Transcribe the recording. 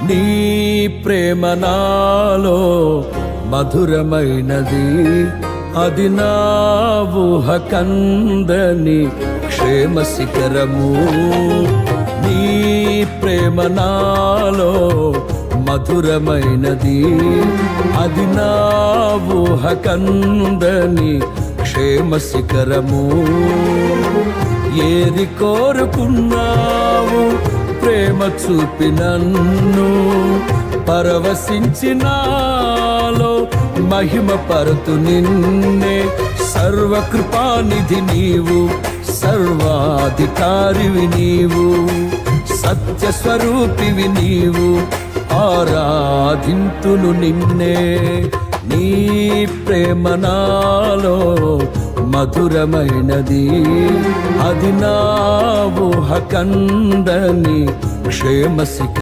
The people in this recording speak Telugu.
నీ ప్రేమ నాలో మధురమైనది, అది నా ఊహ కందని క్షేమ శిఖరము. నీ ప్రేమ నాలో మధురమైనది, అది నా ఊహ కందని క్షేమ శిఖరము. ఏది కోరుకున్నావు ప్రేమ చూపి నన్ను పరవశించినాలో మహిమ పరుతు నిన్నే. సర్వకృపానిధి నీవు, సర్వాధికారివి నీవు, సత్య స్వరూపివి నీవు, ఆరాధింతును నిన్నే. నీ ప్రేమ నాలో మధురమైనది, అది నా ఊహ కందని క్షేమ